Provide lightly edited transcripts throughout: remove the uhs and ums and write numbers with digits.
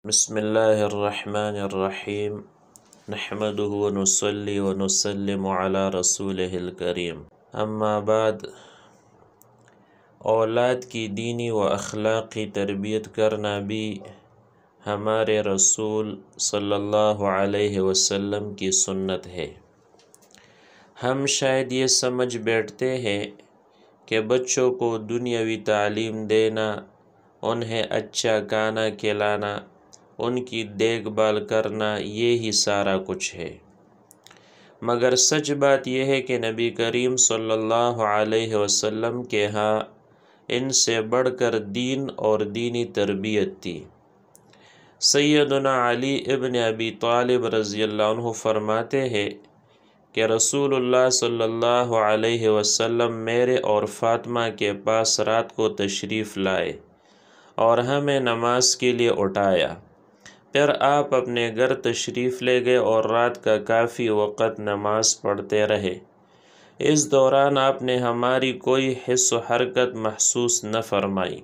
بسم اللہ الرحمن الرحیم نحمده ونصلی ونسلم علی رسولہ الکریم اما بعد، اولاد کی دینی و اخلاقی تربیت کرنا بھی ہمارے رسول صلی اللہ علیہ وسلم کی سنت ہے۔ ہم شاید یہ سمجھ بیٹھتے ہیں کہ بچوں کو دنیاوی تعلیم دینا، انہیں اچھا کھانا کھلانا، ان کی دیکھ بھال کرنا، یہی سارا کچھ ہے۔ مگر سچ بات یہ ہے کہ نبی کریم صلی اللہ علیہ وسلم کے ہاں ان سے بڑھ کر دین اور دینی تربیت تھی۔ سیدنا علی ابن ابی طالب رضی اللہ عنہ فرماتے ہیں کہ رسول اللہ صلی اللہ علیہ وسلم میرے اور فاطمہ کے پاس رات کو تشریف لائے اور ہمیں نماز کے لیے اٹھایا۔ پھر آپ اپنے گھر تشریف لے گئے اور رات کا کافی وقت نماز پڑھتے رہے۔ اس دوران آپ نے ہماری کوئی حس و حرکت محسوس نہ فرمائی،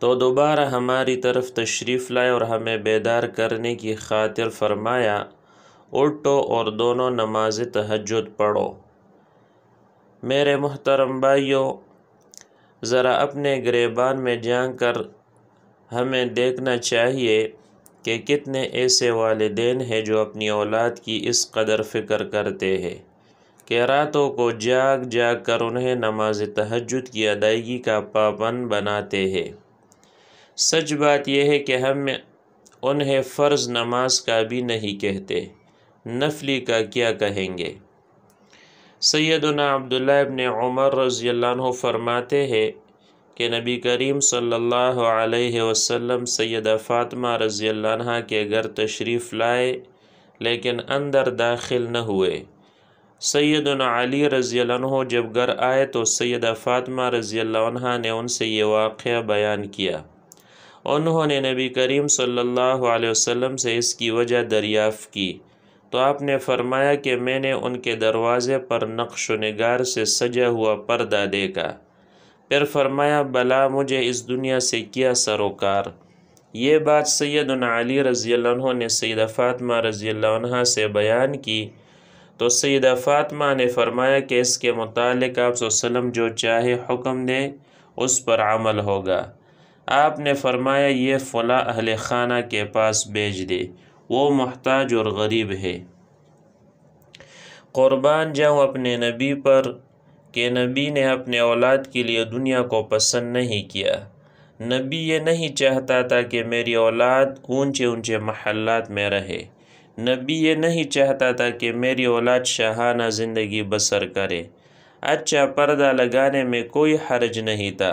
تو دوبارہ ہماری طرف تشریف لائے اور ہمیں بیدار کرنے کی خاطر فرمایا، اٹھو اور دونوں نماز تہجد پڑھو۔ میرے محترم بھائیوں، ذرا اپنے گریبان میں جا کر ہمیں دیکھنا چاہیے کہ کتنے ایسے والدین ہیں جو اپنی اولاد کی اس قدر فکر کرتے ہیں کہ راتوں کو جاگ جاگ کر انہیں نماز تہجد کی ادائیگی کا پابند بناتے ہیں۔ سچ بات یہ ہے کہ ہم انہیں فرض نماز کا بھی نہیں کہتے، نفلی کا کیا کہیں گے؟ سیدنا عبداللہ ابن عمر رضی اللہ عنہ فرماتے ہیں کہ نبی کریم صلی اللہ علیہ وسلم سیدہ فاطمہ رضی اللہ عنہ کے گھر تشریف لائے لیکن اندر داخل نہ ہوئے۔ سیدنا علی رضی اللہ عنہ جب گھر آئے تو سیدہ فاطمہ رضی اللہ عنہ نے ان سے یہ واقعہ بیان کیا۔ انہوں نے نبی کریم صلی اللہ علیہ وسلم سے اس کی وجہ دریافت کی تو آپ نے فرمایا کہ میں نے ان کے دروازے پر نقش و نگار سے سجا ہوا پردہ دیکھا۔ پھر فرمایا، بلا مجھے اس دنیا سے کیا سروکار؟ یہ بات سیدنا علی رضی اللہ عنہ نے سیدہ فاطمہ رضی اللہ عنہ سے بیان کی تو سیدہ فاطمہ نے فرمایا کہ اس کے متعلق آپ صلی اللہ علیہ وسلم جو چاہے حکم دے اس پر عمل ہوگا۔ آپ نے فرمایا، یہ فلاں اہل خانہ کے پاس بھیج دے، وہ محتاج اور غریب ہے۔ قربان جاؤں اپنے نبی پر کہ نبی نے اپنے اولاد کے لیے دنیا کو پسند نہیں کیا۔ نبی یہ نہیں چاہتا تھا کہ میری اولاد اونچے اونچے محلات میں رہے۔ نبی یہ نہیں چاہتا تھا کہ میری اولاد شاہانہ زندگی بسر کرے۔ اچھا پردہ لگانے میں کوئی حرج نہیں تھا،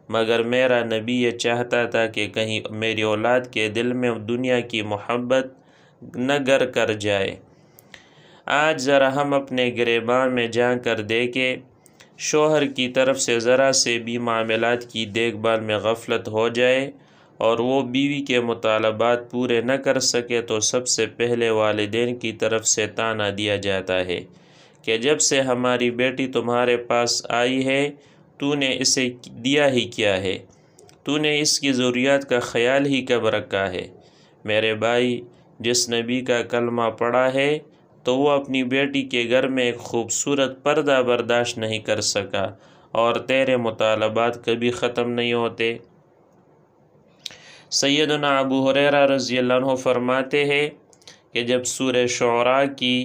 مگر میرا نبی یہ چاہتا تھا کہ کہیں میری اولاد کے دل میں دنیا کی محبت نہ گر کر جائے۔ آج ذرا ہم اپنے گریبان میں جا کر دیکھیں، شوہر کی طرف سے ذرا سے بھی معاملات کی دیکھ بھال میں غفلت ہو جائے اور وہ بیوی کے مطالبات پورے نہ کر سکے تو سب سے پہلے والدین کی طرف سے طعنہ دیا جاتا ہے کہ جب سے ہماری بیٹی تمہارے پاس آئی ہے تو نے اسے دیا ہی کیا ہے، تو نے اس کی ضروریات کا خیال ہی کب رکھا ہے؟ میرے بھائی، جس نبی کا کلمہ پڑھا ہے تو وہ اپنی بیٹی کے گھر میں ایک خوبصورت پردہ برداشت نہیں کر سکا، اور تیرے مطالبات کبھی ختم نہیں ہوتے۔ سیدنا ابو ہریرہ رضی اللہ عنہ فرماتے ہیں کہ جب سورہ شعراء کی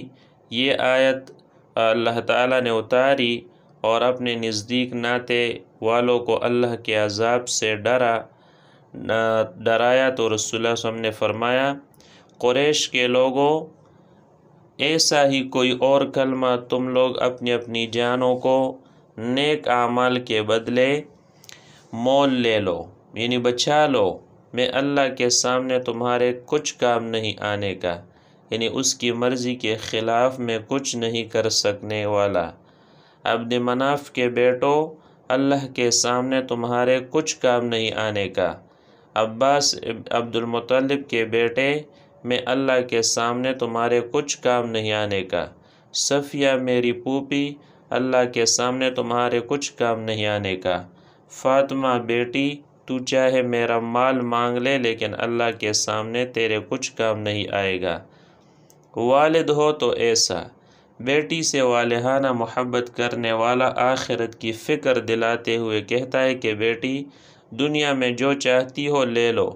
یہ آیت اللہ تعالیٰ نے اتاری اور اپنے نزدیک ناتے والوں کو اللہ کے عذاب سے ڈرایا تو رسول اللہ صلی اللہ علیہ وسلم نے فرمایا، قریش کے لوگوں، ایسا ہی کوئی اور کلمہ تم لوگ اپنی اپنی جانوں کو نیک اعمال کے بدلے مول لے لو، یعنی بچا لو، میں اللہ کے سامنے تمہارے کچھ کام نہیں آنے کا، یعنی اس کی مرضی کے خلاف میں کچھ نہیں کر سکنے والا۔ عبد مناف کے بیٹو، اللہ کے سامنے تمہارے کچھ کام نہیں آنے کا۔ عباس عبد المطلب کے بیٹے، میں اللہ کے سامنے تمہارے کچھ کام نہیں آنے کا۔ صفیہ میری پھوپھی، اللہ کے سامنے تمہارے کچھ کام نہیں آنے کا۔ فاطمہ بیٹی، تو چاہے میرا مال مانگ لے لیکن اللہ کے سامنے تیرے کچھ کام نہیں آئے گا۔ والد ہو تو ایسا، بیٹی سے والہانہ محبت کرنے والا آخرت کی فکر دلاتے ہوئے کہتا ہے کہ بیٹی دنیا میں جو چاہتی ہو لے لو،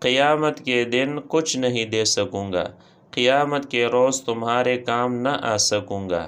قیامت کے دن کچھ نہیں دے سکوں گا، قیامت کے روز تمہارے کام نہ آ سکوں گا۔